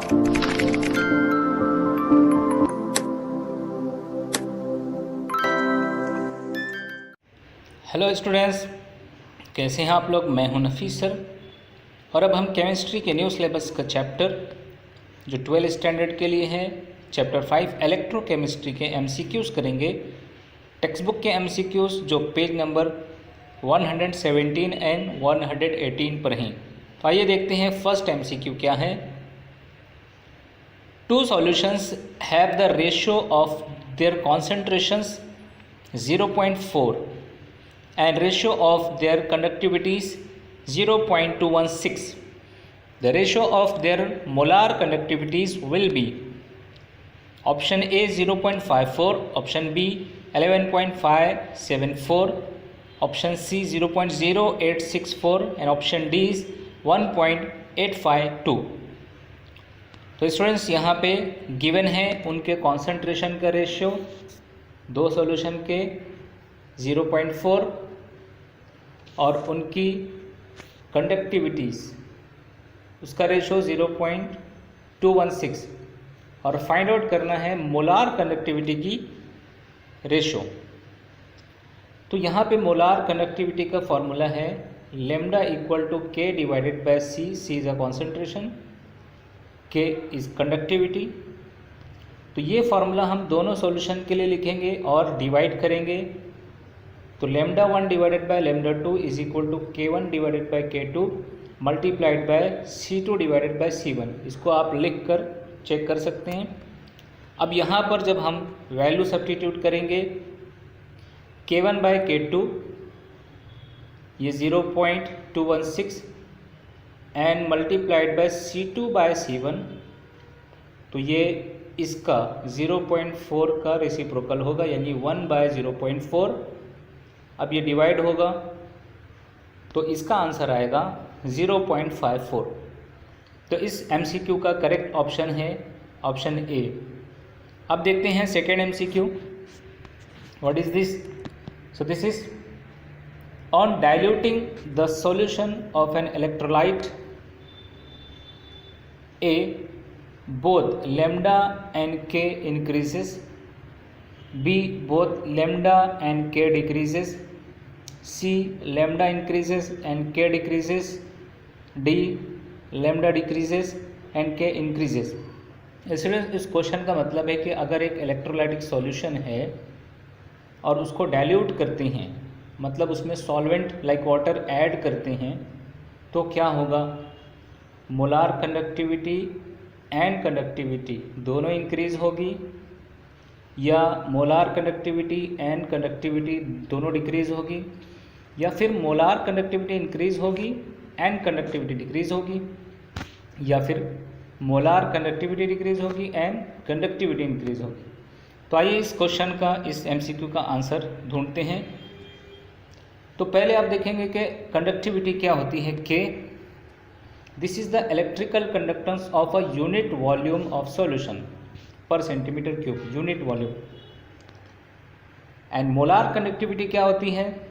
Hello students, कैसे हैं आप लोग। मैं हूं नफीस सर और अब हम केमिस्ट्री के न्यू सिलेबस का चैप्टर जो 12 स्टैंडर्ड के लिए है, चैप्टर 5 इलेक्ट्रोकेमिस्ट्री के एमसीक्यूज़ करेंगे। टेक्स्ट बुक के एमसीक्यूज़ जो पेज नंबर 117 एंड 118 पर हैं। तो आइए देखते हैं फर्स्ट एमसीक्यू क्या है। Two solutions have the ratio of their concentrations 0.4 and ratio of their conductivities 0.216. The ratio of their molar conductivities will be option A 0.54, option B 11.574, option C 0.0864 and option D is 1.852. तो students यहाँ पे given है उनके concentration का ratio, दो solution के 0.4 और उनकी कंडक्टिविटीज़ उसका रेशो 0.216 और फाइंड आउट करना है मोलार कंडक्टिविटी की रेशो। तो यहाँ पे मोलार कंडक्टिविटी का फॉर्मूला है lambda equal to k divided by c. C is a concentration, k is conductivity. तो ये फार्मूला हम दोनों सॉल्यूशन के लिए लिखेंगे और डिवाइड करेंगे। तो lambda 1 divided by lambda 2 is equal to k1 divided by k2 multiplied by c2 divided by c1। इसको आप लिख कर चेक कर सकते हैं। अब यहाँ पर जब हम वैल्यू सब्स्टिट्यूट करेंगे, k1 बाय k2 ये 0.216 and multiplied by c2 bye c1, तो ये इसका 0.4 का रेसिप्रोकल होगा, यानी 1 बाय 0.4। अब ये डिवाइड होगा तो इसका आंसर आएगा 0.54। तो इस एमसीक्यू का करेक्ट ऑप्शन है ऑप्शन ए। अब देखते हैं second MCQ. What is this? So this is on diluting the solution of an electrolyte A, both lambda and k increases, B both lambda and k decreases, C lambda increases and k decreases, D lambda decreases and k increases। इसलिए इस question का मतलब है कि अगर एक electrolytic solution है और उसको डाइल्यूट करते हैं, मतलब उसमें सॉल्वेंट लाइक वाटर ऐड करते हैं, तो क्या होगा? मोलार कंडक्टिविटी एंड कंडक्टिविटी दोनों इंक्रीज होगी, या मोलार कंडक्टिविटी एंड कंडक्टिविटी दोनों डिक्रीज होगी, या फिर मोलार कंडक्टिविटी इंक्रीज होगी एंड कंडक्टिविटी डिक्रीज होगी, या फिर मोलार कंडक्टिविटी डिक्रीज होगी एंड कंडक्टिविटी इंक्रीज होगी। तो आइए इस क्वेश्चन का, इस एमसीक्यू का आंसर ढूंढते हैं। तो पहले आप देखेंगे कि कंडक्टिविटी क्या होती है। K this is the electrical conductance of a unit volume of solution per centimetre cube, unit volume. And molar conductivity क्या होती है?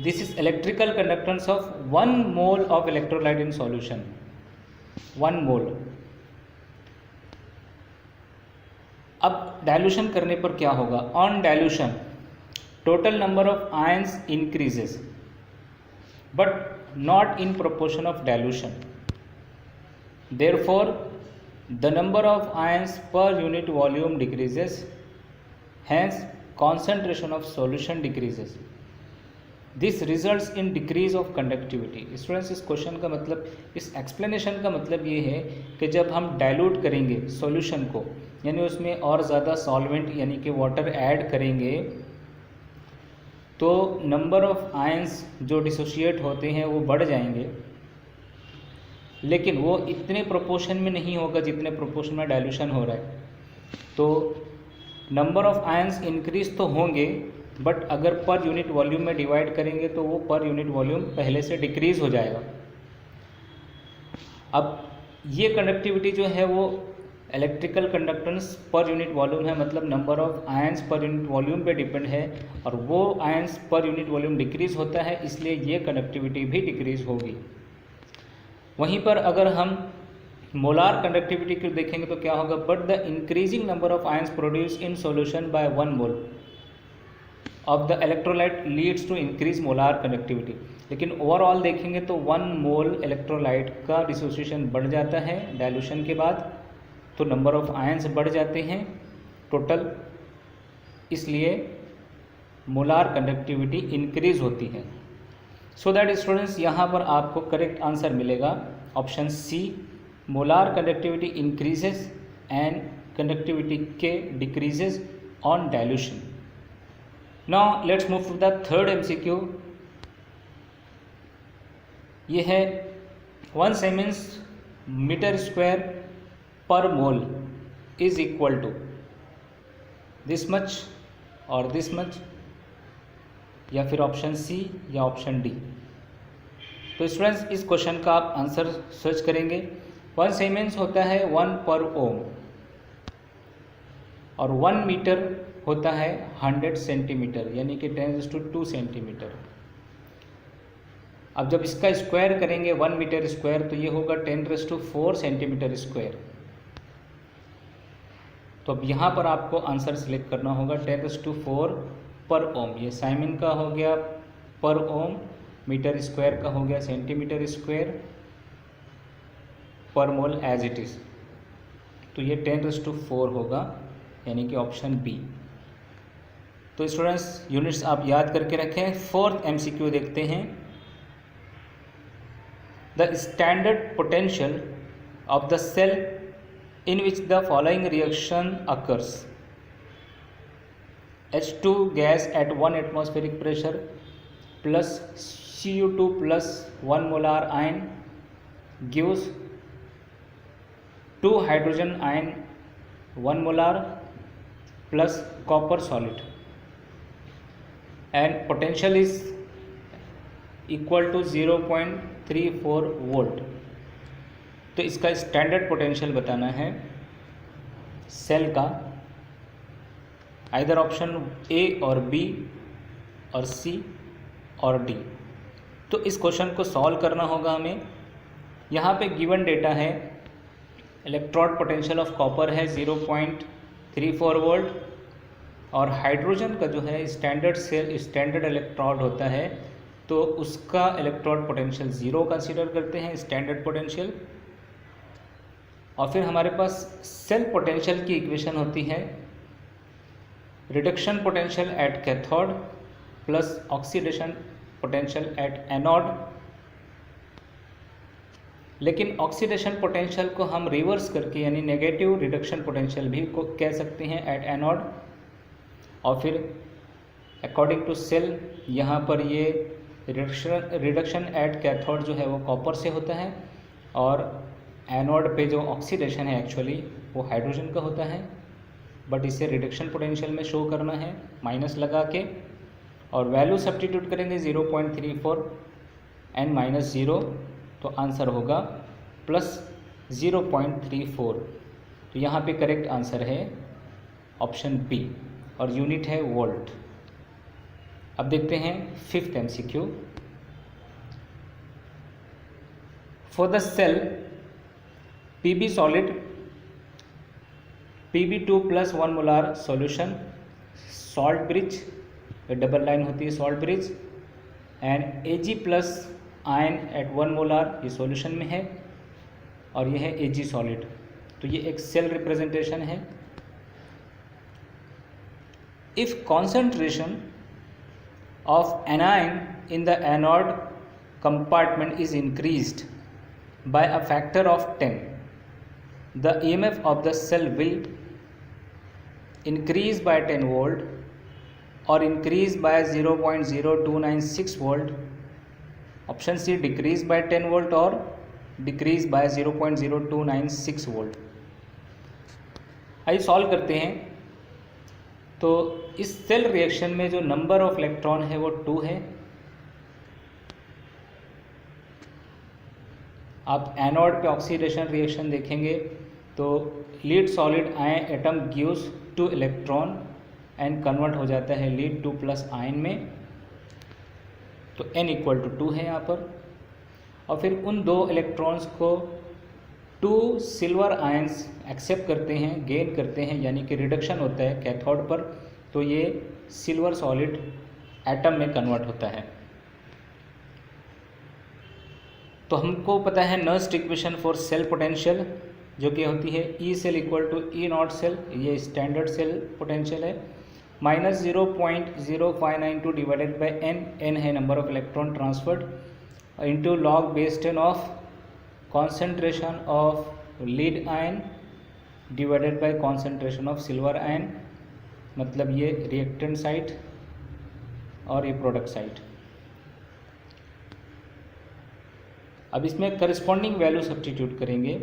This is electrical conductance of 1 mole of electrolyte in solution, 1 mole. अब dilution करने पर क्या होगा? On dilution total number of ions increases but not in proportion of dilution, therefore the number of ions per unit volume decreases, hence concentration of solution decreases. This results in decrease of conductivity. Students, इस question का मतलब, इस explanation का मतलब ये है कि जब हम डाइल्यूट करेंगे सॉल्यूशन को, यानी उसमें और ज़्यादा सॉल्वेंट यानी कि वाटर ऐड करेंगे, तो नंबर ऑफ आयंस जो डिसोशिएट होते हैं वो बढ़ जाएंगे, लेकिन वो इतने प्रोपोर्शन में नहीं होगा जितने प्रोपोर्शन में डाइल्यूशन हो रहा है। तो नंबर ऑफ आयंस इंक्रीज तो होंगे, बट अगर पर यूनिट वॉल्यूम में डिवाइड करेंगे तो वो पर यूनिट वॉल्यूम पहले से डिक्रीज हो जाएगा। अब ये कंडक्टिविटी जो है वो electrical conductance per unit volume है, मतलब number of ions per unit volume पे डिपेंड है, और वो ions per unit volume decrease होता है, इसलिए ये कंडक्टिविटी भी डिक्रीज होगी। वहीं पर अगर हम मोलार कंडक्टिविटी को देखेंगे तो क्या होगा, but the increasing number of ions produce in solution by 1 mole of the electrolyte leads to increase molar conductivity. लेकिन ओवरऑल देखेंगे तो 1 मोल इलेक्ट्रोलाइट का डिसोसिएशन बढ़ जाता है डाइल्यूशन के बाद, तो नंबर ऑफ आयंस बढ़ जाते हैं टोटल, इसलिए मोलार कंडक्टिविटी इंक्रीज होती है। सो दैट स्टूडेंट्स यहाँ पर आपको करेक्ट आंसर मिलेगा option C, molar conductivity increases and conductivity के decreases on dilution. Now let's move to the third MCQ. ये है 1 siemens metre square per mole is equal to this much और this much, या फिर option C या option D. तो students इस question का आप आंसर सर्च करेंगे। 1 सीमेंस होता है 1 पर ओम और 1 मीटर होता है 100 सेंटीमीटर, यानी कि 10⁻² सेंटीमीटर। अब जब इसका स्क्वायर करेंगे 1 मीटर स्क्वायर, तो ये होगा 10⁻⁴ सेंटीमीटर स्क्वायर। तो अब यहाँ पर आपको आंसर सिलेक्ट करना होगा 10⁻⁴ पर ओम। ये साइमन का हो गया पर ओम, मीटर स्क्वायर का हो गया centimetre square, per mole as it is, तो ये 10⁻⁴ होगा, यानी कि ऑप्शन बी। तो स्टूडेंट्स यूनिट्स आप याद करके रखें। फोर्थ एमसीक्यू देखते हैं। The standard potential of the cell in which the following reaction occurs: H2 gas at 1 atmospheric pressure plus Cu2 plus 1 molar ion gives 2 hydrogen ion 1 molar plus copper solid, and potential is equal to 0.34 volt। तो इसका standard potential बताना है cell का, either option A और B और सी और D. तो इस क्वेश्चन को सॉल्व करना होगा हमें। यहाँ पे गिवन डेटा है, इलेक्ट्रोड पोटेंशियल ऑफ कॉपर है 0.34 वोल्ट, और हाइड्रोजन का जो है स्टैंडर्ड इलेक्ट्रोड होता है, तो उसका इलेक्ट्रोड पोटेंशियल 0 कंसीडर करते हैं स्टैंडर्ड पोटेंशियल। और फिर हमारे पास सेल पोटेंशियल की इक्वेशन होती है reduction potential at cathode plus oxidation potential at anode. लेकिन ऑक्सीडेशन पोटेंशियल को हम रिवर्स करके, यानी नेगेटिव रिडक्शन पोटेंशियल भी को कह सकते हैं एट एनोड। और फिर अकॉर्डिंग टू सेल यहाँ पर ये रिडक्शन एट कैथोड जो है वो कॉपर से होता है, और एनोड पे जो ऑक्सीडेशन है एक्चुअली वो हाइड्रोजन का होता है, बट इसे रिडक्शन पोटेंशियल में शो करना है माइनस लगा के, और वैल्यू सब्स्टिट्यूट करेंगे 0.34 एंड -0, तो आंसर होगा +0.34। तो यहाँ पे करेक्ट आंसर है ऑप्शन बी, और यूनिट है वोल्ट। अब देखते हैं fifth MCQ. For the cell Pb solid Pb2 plus 1 molar solution salt bridge, double line होती है salt bridge, and Ag plus ion at 1 molar, ये सॉल्यूशन में है, और ये है Ag solid। तो ये एक सेल रिप्रेजेंटेशन है। If concentration of anion in the anode compartment is increased by a factor of 10, the EMF of the cell will increase by 10 volt or increase by 0.0296 volt, option C decrease by 10 volt or decrease by 0.0296 volt। आइए solve करते हैं। तो इस cell reaction में जो number of electron है वो 2 है। आप एनोड पे ऑक्सीडेशन रिएक्शन देखेंगे तो lead solid ion atom gives 2 electron and convert हो जाता है लीड 2+ आयन में, तो n = 2 है यहाँ पर। और फिर उन 2 इलेक्ट्रॉन्स को 2 सिल्वर आयंस एक्सेप्ट करते हैं, गेन करते हैं, यानी कि रिडक्शन होता है कैथोड पर, तो ये सिल्वर सॉलिड एटम में कन्वर्ट होता है। तो हमको पता है Nernst equation for cell potential, जो कि होती है E cell equal to E naught cell, ये स्टैंडर्ड सेल पोटेंशियल है, माइनस 0.0592 डिवाइडेड बाई एन है number of electron transferred, into log base 10 of concentration of lead ion divided by concentration of silver ion, मतलब ये reactant side और ये product side. अब इसमें corresponding value substitute करेंगे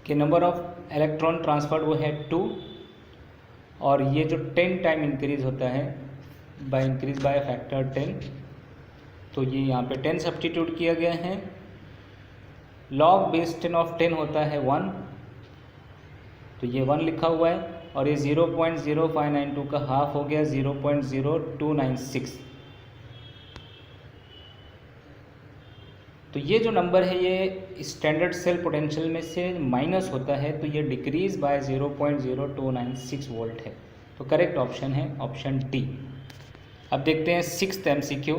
कि नंबर ऑफ इलेक्ट्रॉन ट्रांसफर्ड वो है 2, और ये जो 10 टाइम इंक्रीज होता है इंक्रीज बाय फैक्टर 10, तो ये यहाँ पे 10 सब्स्टिट्यूट किया गया है। लॉग बेस 10 ऑफ 10 होता है 1, तो ये 1 लिखा हुआ है, और ये 0.0592 का हाफ हो गया 0.0296। तो ये जो नंबर है ये स्टैंडर्ड सेल पोटेंशियल में से माइनस होता है, तो ये डिक्रीज बाय 0.0296 वोल्ट है। तो करेक्ट ऑप्शन है ऑप्शन डी। अब देखते हैं 6th MCQ।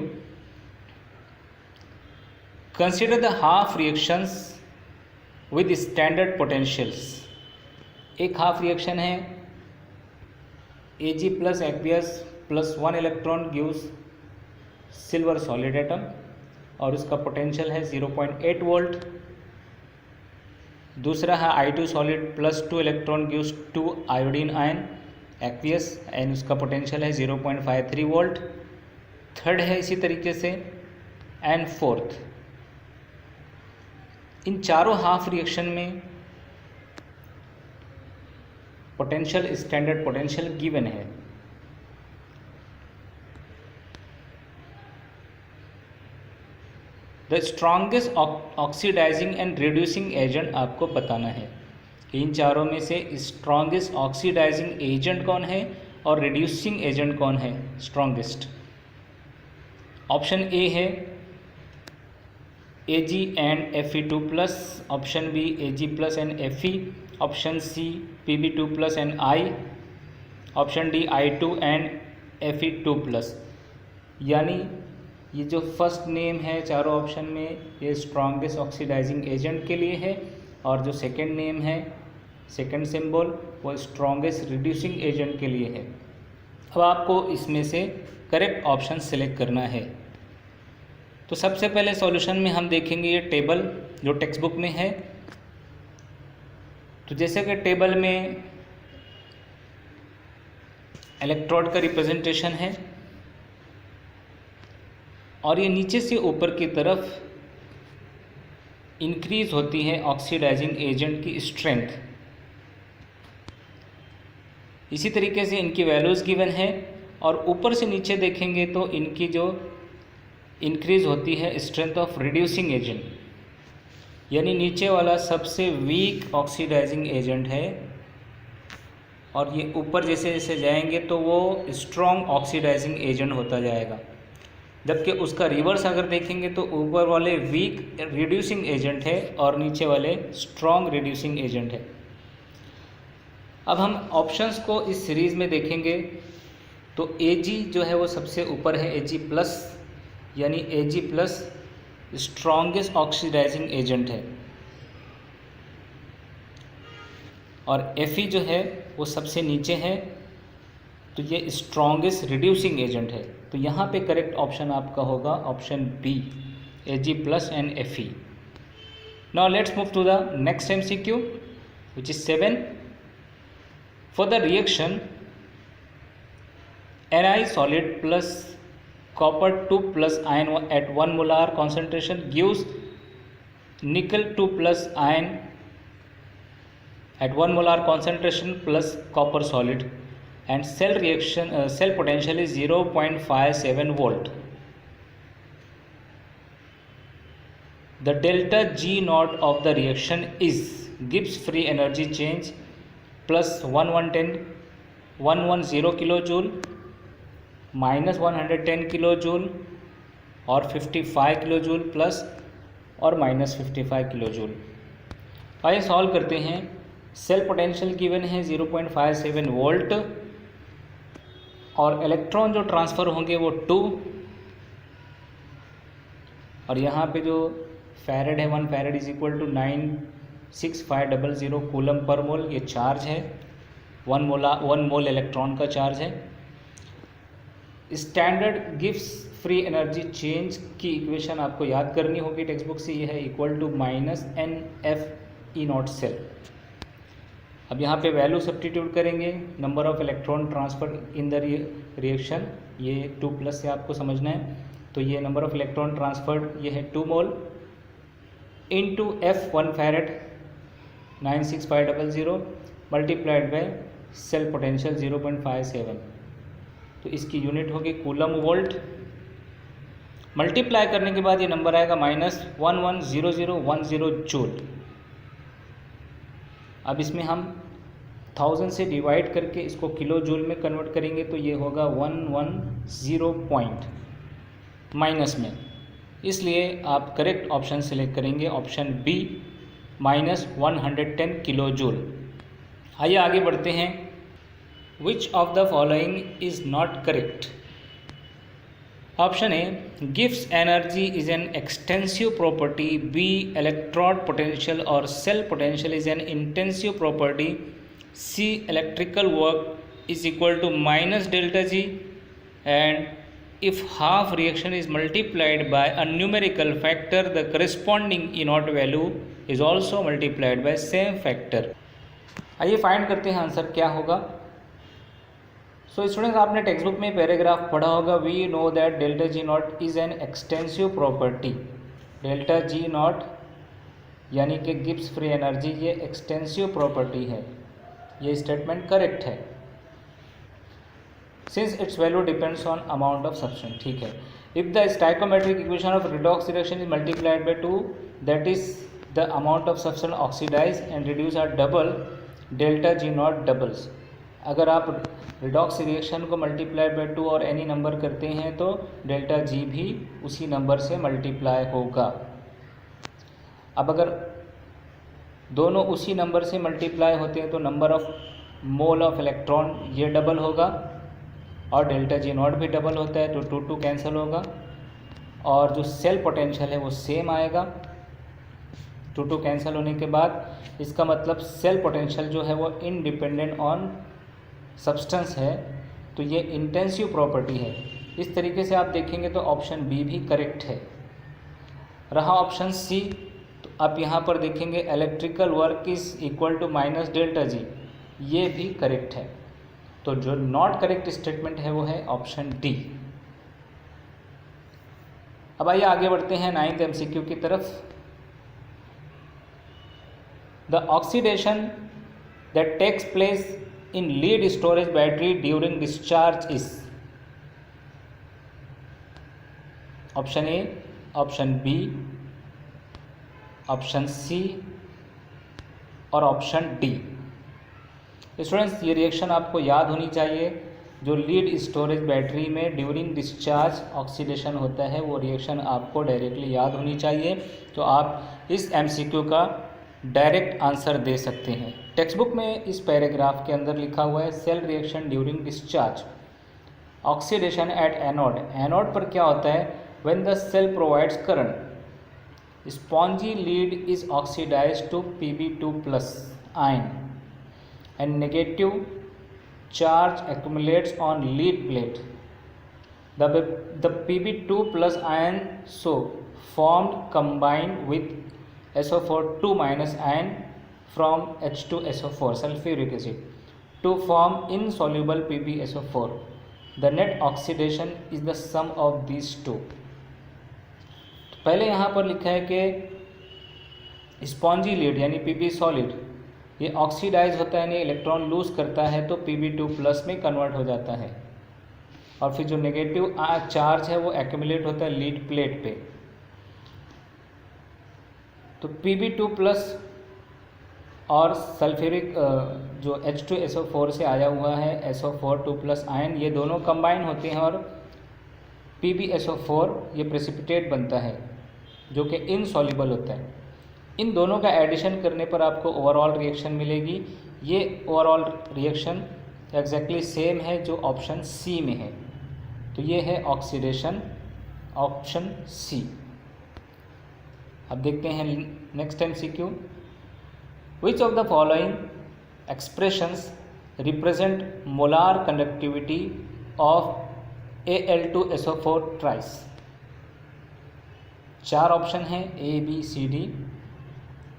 Consider the half reactions with standard potentials. एक हाफ रिएक्शन है Ag plus aqueous plus 1 electron gives silver solid atom, और उसका पोटेंशियल है 0.8 वोल्ट। दूसरा है I2 solid plus 2 electron gives 2 iodine ion aqueous, and उसका potential है 0.53 volt. Third है इसी तरीके से, एंड फोर्थ। इन चारों हाफ रिएक्शन में पोटेंशियल स्टैंडर्ड पोटेंशियल गिवन है। The strongest oxidising and reducing agent आपको बताना है कि इन चारों में से स्ट्रॉन्गेस्ट ऑक्सीडाइजिंग एजेंट कौन है और रिड्यूसिंग एजेंट कौन है स्ट्रॉन्गेस्ट। ऑप्शन ए है Ag and Fe2+, option B Ag plus and Fe, option C Pb2+ and I, option D I2 and Fe2+। यानी ये जो फर्स्ट नेम है चारों ऑप्शन में ये स्ट्रॉन्गेस्ट ऑक्सीडाइजिंग एजेंट के लिए है, और जो सेकेंड नेम है सेकेंड सिंबल वो स्ट्रॉन्गेस्ट रिड्यूसिंग एजेंट के लिए है। अब आपको इसमें से करेक्ट ऑप्शन सेलेक्ट करना है। तो सबसे पहले सॉल्यूशन में हम देखेंगे ये टेबल जो टेक्स्ट बुक में है। तो जैसे कि टेबल में इलेक्ट्रोड का रिप्रेजेंटेशन है, और ये नीचे से ऊपर की तरफ इंक्रीज होती है ऑक्सीडाइजिंग एजेंट की स्ट्रेंथ। इसी तरीके से इनकी वैल्यूज़ गिवन है, और ऊपर से नीचे देखेंगे तो इनकी जो इंक्रीज होती है स्ट्रेंथ ऑफ रिड्यूसिंग एजेंट, यानी नीचे वाला सबसे वीक ऑक्सीडाइजिंग एजेंट है, और ये ऊपर जैसे जैसे जाएंगे तो वो स्ट्रॉन्ग ऑक्सीडाइजिंग एजेंट होता जाएगा। जबकि उसका रिवर्स अगर देखेंगे तो ऊपर वाले वीक रिड्यूसिंग एजेंट है और नीचे वाले स्ट्रॉन्ग रिड्यूसिंग एजेंट है। अब हम ऑप्शंस को इस सीरीज़ में देखेंगे तो Ag जो है वो सबसे ऊपर है, Ag+, यानी Ag+ स्ट्रॉन्गेस्ट ऑक्सीडाइजिंग एजेंट है, और Fe जो है वो सबसे नीचे है, तो ये स्ट्रॉन्गेस्ट रिड्यूसिंग एजेंट है। तो यहाँ पे करेक्ट ऑप्शन आपका होगा option B, Ag+ and Fe। Now let's move to the next MCQ which is 7. For the reaction Ni solid plus copper 2+ ion at 1 molar concentration gives nickel 2+ ion at 1 molar concentration plus copper solid, and cell potential is 0.57 volt. The delta G naught of the reaction is Gibbs free energy change plus 110 kilojoule, minus 110 kilojoule, और 55 kilojoule plus और -55 kilo joule. आइए solve करते हैं। Cell potential given है 0.57 volt और electron जो transfer होंगे वो 2, और यहाँ पे जो फैरेड है 1 farad is equal to 96500 coulomb per mole, ये चार्ज है, 1 मोल इलेक्ट्रॉन का चार्ज है। स्टैंडर्ड गिव्स फ्री एनर्जी चेंज की इक्वेशन आपको याद करनी होगी टेक्स्ट बुक से, ये है इक्वल टू -NF सेल। अब यहाँ पे वैल्यू सब्स्टिट्यूट करेंगे, number of electron transfer in the reaction, ये 2+ से आपको समझना है। तो ये नंबर ऑफ इलेक्ट्रॉन ट्रांसफर्ड ये है 2 mole into F 1 farad 96500 multiplied by cell potential 0.57, तो इसकी यूनिट होगी कूलम वोल्ट। मल्टीप्लाई करने के बाद ये नंबर आएगा -110010 जूल। अब इसमें हम 1000 से डिवाइड करके इसको किलो जूल में कन्वर्ट करेंगे तो ये होगा 110 पॉइंट माइनस में, इसलिए आप करेक्ट ऑप्शन सेलेक्ट करेंगे, ऑप्शन बी -110 किलो जूल। आइए आगे बढ़ते हैं। Which of the following is not correct? Option A, गिव्स energy is an extensive property, B electrode potential और cell potential is an intensive property, C electrical work is equal to -ΔG, and if half reaction is multiplied by a numerical factor, the corresponding E0 value is also multiplied by same factor। आइए find करते हैं answer क्या होगा। So students, आपने text book में paragraph पढ़ा होगा, we know that ΔG0 is an extensive property. ΔG0 यानी कि गिब्स फ्री एनर्जी, ये एक्सटेंसिव प्रॉपर्टी है, ये स्टेटमेंट करेक्ट है। Since its value depends on amount of substance, ठीक है। If the stoichiometric equation of redox reaction is multiplied by 2, that is the amount of substance oxidized and reduced are double, ΔG0 doubles। अगर आप redox reaction को multiply by 2 और any number करते हैं तो ΔG भी उसी नंबर से मल्टीप्लाई होगा। अब अगर दोनों उसी नंबर से मल्टीप्लाई होते हैं तो number of mole of electron ये डबल होगा और ΔG0 भी डबल होता है, तो 2 कैंसिल होगा, और जो सेल पोटेंशियल है वो सेम आएगा। 2 कैंसिल होने के बाद इसका मतलब सेल पोटेंशियल जो है वो इंडिपेंडेंट ऑन सब्सटेंस है, तो ये इंटेंसिव प्रॉपर्टी है। इस तरीके से आप देखेंगे तो ऑप्शन बी भी करेक्ट है। रहा ऑप्शन सी, तो आप यहाँ पर देखेंगे electrical work is equal to -ΔG, ये भी करेक्ट है। तो जो नॉट करेक्ट स्टेटमेंट है वो है ऑप्शन डी। अब आइए आगे बढ़ते हैं 9th MCQ की तरफ। The oxidation that takes place in lead storage battery during discharge is, option A, option B, option C और ऑप्शन डी। स्टूडेंट्स, ये रिएक्शन आपको याद होनी चाहिए। जो लीड स्टोरेज बैटरी में ड्यूरिंग डिस्चार्ज ऑक्सीडेशन होता है वो रिएक्शन आपको डायरेक्टली याद होनी चाहिए, तो आप इस MCQ का डायरेक्ट आंसर दे सकते हैं। टेक्स्ट बुक में इस पैराग्राफ के अंदर लिखा हुआ है cell reaction during discharge oxidation at anode. Anode पर क्या होता है? When the cell provides current, spongy lead is oxidized to Pb2+ ion and negative charge accumulates on lead plate. The Pb2+ ion so formed combined with SO4 2- ion from H2SO4 sulfuric acid to form insoluble PbSO4. The net oxidation is the sum of these two. पहले यहाँ पर लिखा है कि spongy lead यानी Pb solid ये oxidise होता है यानी इलेक्ट्रॉन लूज करता है तो Pb2+ में कन्वर्ट हो जाता है, और फिर जो नेगेटिव चार्ज है वो एक्यूमुलेट होता है लीड प्लेट पे। तो Pb2+ और सल्फ्यूरिक जो H2SO4 से आया हुआ है SO4 2+ आयन, ये दोनों कंबाइन होते हैं और PbSO4 ये प्रेसिपिटेट बनता है। जो कि इनसॉल्युबल होता है। इन दोनों का एडिशन करने पर आपको ओवरऑल रिएक्शन मिलेगी। ये ओवरऑल रिएक्शन एग्जैक्टली सेम है जो ऑप्शन सी में है, तो ये है ऑक्सीडेशन, ऑप्शन सी। अब देखते हैं next MCQ। Which of the following expressions represent molar conductivity of Al2SO4 ट्राइस। 4 option हैं ABCD,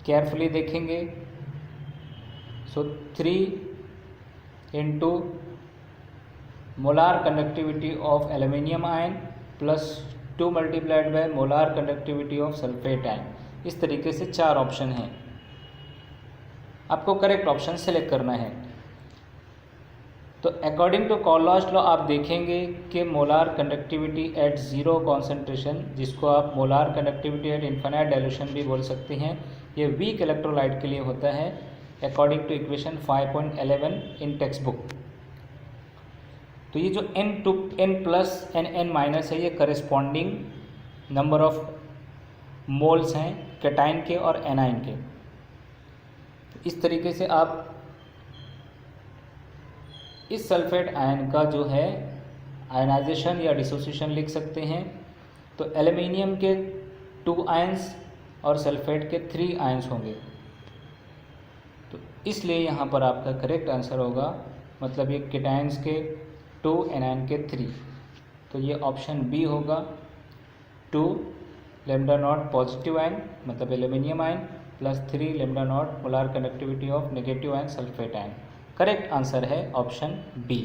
केयरफुली देखेंगे। सो 3 into molar conductivity of aluminium ion plus 2 multiplied by molar conductivity of sulphate ion. इस तरीके से 4 option हैं, आपको करेक्ट ऑप्शन सेलेक्ट करना है। तो अकॉर्डिंग टू कॉलोस्ट लॉ आप देखेंगे कि molar conductivity eight zero concentration, जिसको आप molar conductivity eight infinite dilution भी बोल सकते हैं, ये वीक इलेक्ट्रोलाइट के लिए होता है according to equation 5.11 in text book. तो ये जो N+, N- है, ये करस्पॉन्डिंग नंबर ऑफ मोल्स हैं कैटाइन के और एनाइन के। इस तरीके से आप इस सल्फेट आयन का जो है आयनाइजेशन या डिसोसिएशन लिख सकते हैं। तो एल्यूमिनियम के 2 आयंस और सल्फेट के 3 आयंस होंगे, तो इसलिए यहाँ पर आपका करेक्ट आंसर होगा, मतलब ये कैटायंस के 2, एनायन के 3, तो ये ऑप्शन बी होगा। 2 लैम्डा नॉट पॉजिटिव आयन मतलब aluminium ion plus 3 lambda naught molar conductivity of negative ion sulphate ion. Correct answer है ऑप्शन बी।